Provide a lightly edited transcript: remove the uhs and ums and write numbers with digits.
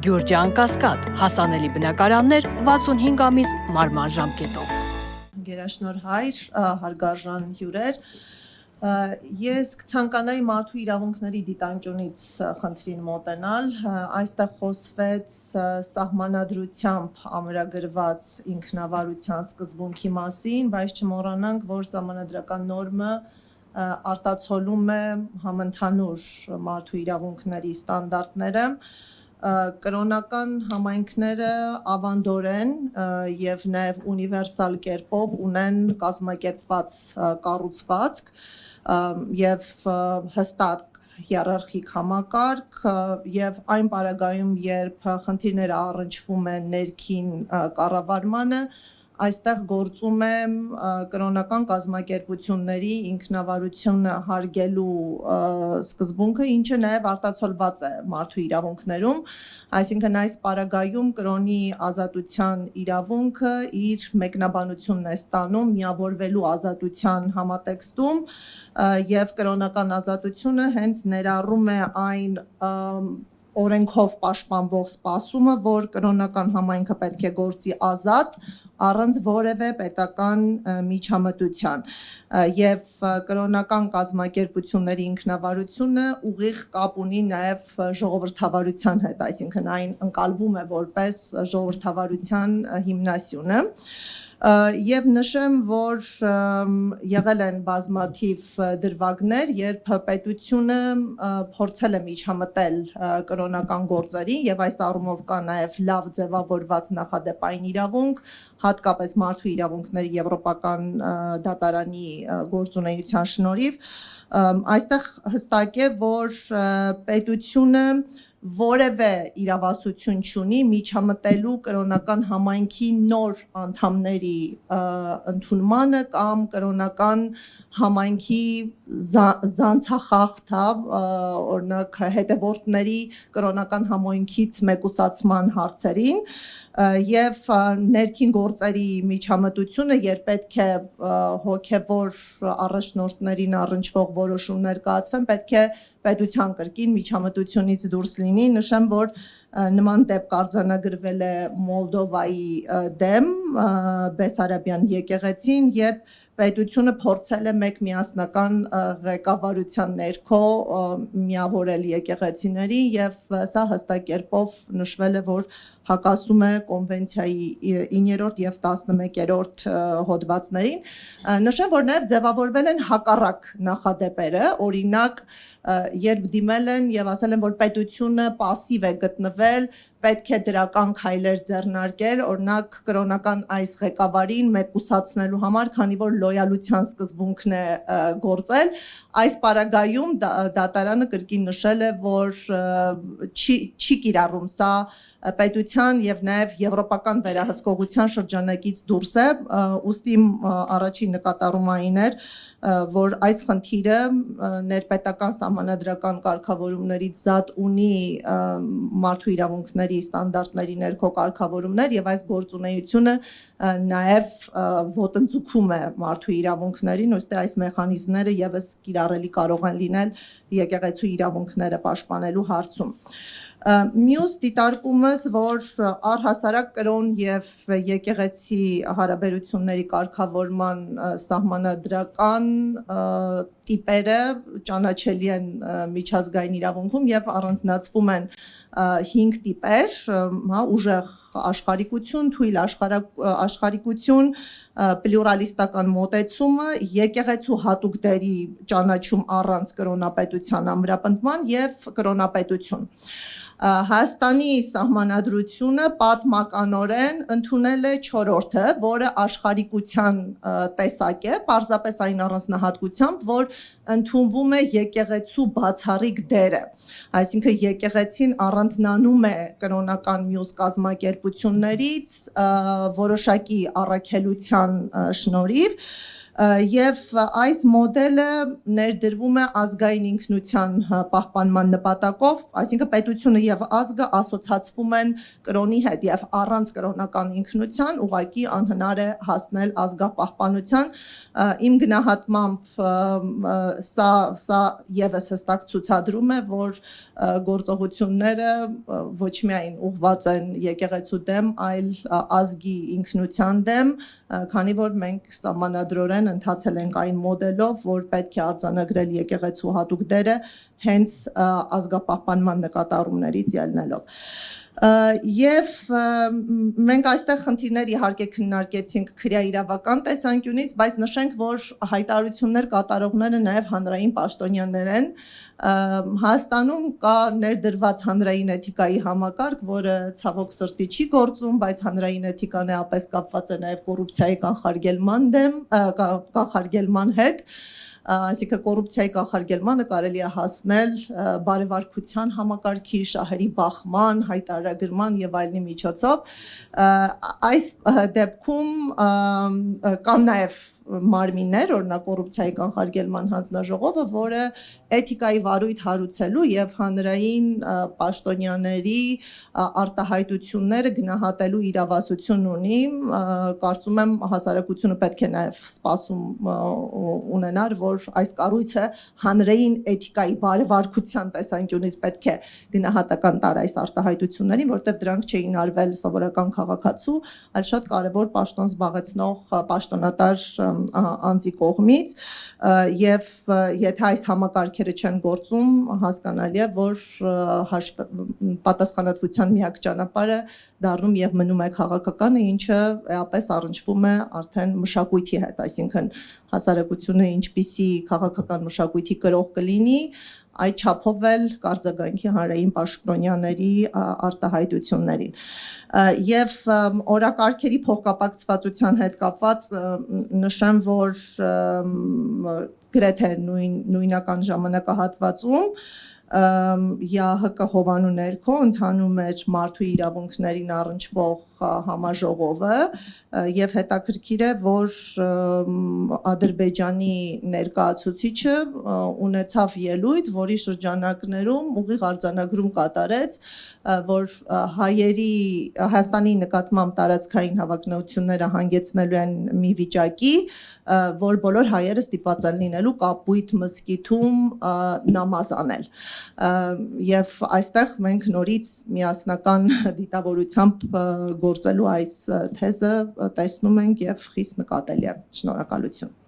Գյուրջան Կասկադ, հասանելի բնակարաններ 65 ամիս մարման ժամկետով։ Գերաշնոր հայր, հարգարժան հյուրեր, ես կցանկանայի մարդու իրավունքների դիտանկյունից խնդրին մոտենալ, այստեղ խոսվեց սահմանադրությամբ ամրագրված ինքնավարության սկզբունքի մասին, բայց չմոռանանք, որ սահմանադրական նորմը արտացոլում է համընդհանուր մարդու իրավունքների ստանդարտները, կրոնական համայնքները ավանդորեն և նաև ունիվերսալ կերպով ունեն կազմակերպված կառուցվածք և հստակ հիերարխիկ համակարգ և այն պարագայում, երբ խնդիրները առնչվում են ներքին կառավարմանը, այստեղ գործում է կրոնական կազմակերպությունների ինքնավարությունը հարգելու սկզբունքը, ինչը նաև արտացոլված է մարդու իրավունքներում, այսինքն այս պարագայում կրոնի ազատության իրավունքը իր մեկնաբանությունն է ստանում միավորվելու ազատության համատեքստում և կրոնական ազատությունը հենց ներառում է այն օրենքով պաշտպանվող սպասումը, որ կրոնական համայնքը պետք է գործի ազատ, առանց որևէ պետական միջամտության և կրոնական կազմակերպությունների ինքնավարությունը ուղիղ կապ ունի նաև ժողովրդավարության հետ, այսինքն այն ընկալվում է որպես ժողովրդավարության հիմնասյունը և նշեմ, որ եղել են բազմաթիվ դրվագներ, երբ պետությունը փորձել է միջամտել կրոնական գործերի և այս առումով կա նաև լավ ձևավորված նախադեպային իրավունք, հատկապես մարդու իրավունքների եվրոպական դատարանի գործունեության շնորհիվ, այստեղ հստակ է, որ պետությունը որևէ իրավասություն չունի միջամտելու կրոնական համայնքի նոր անդամների ընդունմանը կամ կրոնական համայնքի զանցախախտ, օրինակ հետևորդների կրոնական համայնքից մեկուսացման հարցերին և ներքին գործերի միջամտությունը, երբ պետք է հոգևոր առաջնորդներին առնչվող որոշումներ կայացվեն, պետք է պետության կրկին միջամտությունից դուրս լինի, նշեմ, որ նման դեպք արձանագրվել է Մոլդովայի դեմ Բեսարաբյան եկեղեցին, երբ պետությունը փորձել է մեկ միասնական ղեկավարության ներքո միավորել եկեղեցիների և սա հստակ կերպով նշվել է, որ հակասում է կոնվենցիայի 9-րդ և 11-րդ հոդվածներին, նշեմ, որ նաև ձևավորվել են հակառակ նախադեպերը, օրինակ, երբ դիմել են և ասել են, որ պետությունը պասիվ է գտնվել, պետք է դրական քայլեր ձեռնարկել, օրինակ կրոնական այս ղեկավարին մեկուսացնելու համար, քանի որ լոյալության սկզբունքն է գործել, այս պարագայում դատարանը կրկին նշել է, որ չի կիրառում սա պետության և նաև եվրոպական վերահսկողության շրջանակից դուրս է, ուստի առաջին նկատառումը այն էր, որ այս խնդիրը ներպետական սահմանադրական կարգավորումներից զատ ունի մարդու իրավունքների ստանդարտների ներքո կարգավորումներ և այս գործունեությունը նաև ոտնձգում է մարդու իրավունքներին, ուստի այս մեխանիզմները ևս կիրառելի կարող են լինել եկեղեցու իրավունքները պաշտպանելու հարցում։ Մյուս դիտարկումս, որ առհասարակ կրոն և եկեղեցի հարաբերությունների կարգավորման սահմանադրական տիպերը ճանաչելի են միջազգային իրավունքում և առանձնացվում են 5 տիպեր, ուժեղ աշխարհիկություն, թույլ աշխարհիկություն, պլյուրալիստական մոտեցումը, եկեղեցու հատուկ դերի ճանաչում առանց կրոնապետության ամրապնդման և կրոնապետություն։ Հայաստանի սահմանադրությունը պատմականորեն ընդունել է 4-րդը, որը աշխարհիկության տեսակ է, պարզապես այն առանձնահատկությամբ, որ ընդունվում է եկեղեցու բացառիկ դերը, այսինքն եկեղեցին առանձնանում է կրոնական մյուս կազմակերպություններից որոշակի առաքելության շնորհիվ Եվ այս մոդելը ներդրվում է ազգային ինքնության պահպանման նպատակով, այսինքն պետությունը եւ ազգը ասոցացվում են կրոնի հետ եւ առանց կրոնական ինքնության ուղղակի անհնար է հասնել ազգապահպանության։ Իմ գնահատմամբ սա եւս հստակ ցուցադրում է, որ գործողությունները ոչ միայն ուղղված են եկեղեցու դեմ, այլ ազգի ինքնության դեմ, քանի որ մենք սահմանադրորեն ընթացել ենք այն մոդելով, որ պետք է արձանագրել եկեղեցու հատուկ դերը հենց ազգապահպանման նկատառումներից ելնելով։ Եվ մենք այստեղ խնդիրներ իհարկե քննարկեցինք քրեաիրավական տեսանկյունից, բայց նշենք, որ հայտարարություններ կատարողները նաև հանրային պաշտոնյաներ են։ Հայաստանում կա ներդրված հանրային էթիկայի համակարգ, որը ցավոք սրտի չի գործում, բայց հանրային էթիկան էապես կապված է նաև կոռուպցիայի կանխարգելման հետ։ Այսինքն կոռուպցիայի կանխարգելմանը կարելի է հասնել բարեվարկության համակարգի, շահերի բախման, հայտարարագրման եւ այլնի միջոցով։ Այս դեպքում կան նաեւ մարմիններ, օրինակ կոռուպցիայի կանխարգելման հանձնաժողովը, որը էթիկայի վարույթ հարուցելու եւ հանրային պաշտոնյաների արտահայտությունները գնահատելու իրավասություն ունի։ Կարծում եմ հասարակությունը պետք է նաեւ սպասում ունենար, որ այս կառույցը հանրային էթիկայի բարեվարկության տեսանկյունից պետք է գնահատական տար այս արտահայտություններին, որտեղ դրանք չէին արվել սովորական քաղաքացու, այլ շատ կարևոր պաշտոն զբաղեցնող պաշտոնատար անձի կողմից, եւ եթե այս համակարգերը չեն գործում, հասկանալի է, որ պատասխանատվության միակ ճանապարհը դառնում եւ մնում է քաղաքականը, ինչը էապես առնչվում է արդեն մշակույթի հետ, այսինքն հասարակությունը ինչպիսի քաղաքական մշակույթի կրող կլինի, այդ չափով էլ կարձագանքի հանրային պաշտոնյաների արտահայտություններին։ Եվ օրակարգերի փոխկապակցվածության հետ կապված նշեմ, որ գրեթե նույնական ժամանակահատվածում ՀՀԿ հովանու ներքո ընթանում էր մարդու իրավունքներին առնչվող համաժողովը եւ հետաքրքիր է, որ Ադրբեջանի ներկայացուցիչը ունեցավ ելույթ, որի շրջանակներում ուղիղ արձանագրում կատարեց, որ Հայաստանի նկատմամբ տարածքային հավակնությունները հանգեցնելու են մի վիճակի, որ բոլոր հայերը ստիպված են լինելու Կապույտ մզկիթում նամազ անել։ Եվ այստեղ մենք նորից միասնական դիտավորությամբ գործելու այս թեզը տեսնում ենք եւ խիստ նկատելի է։ Շնորհակալություն։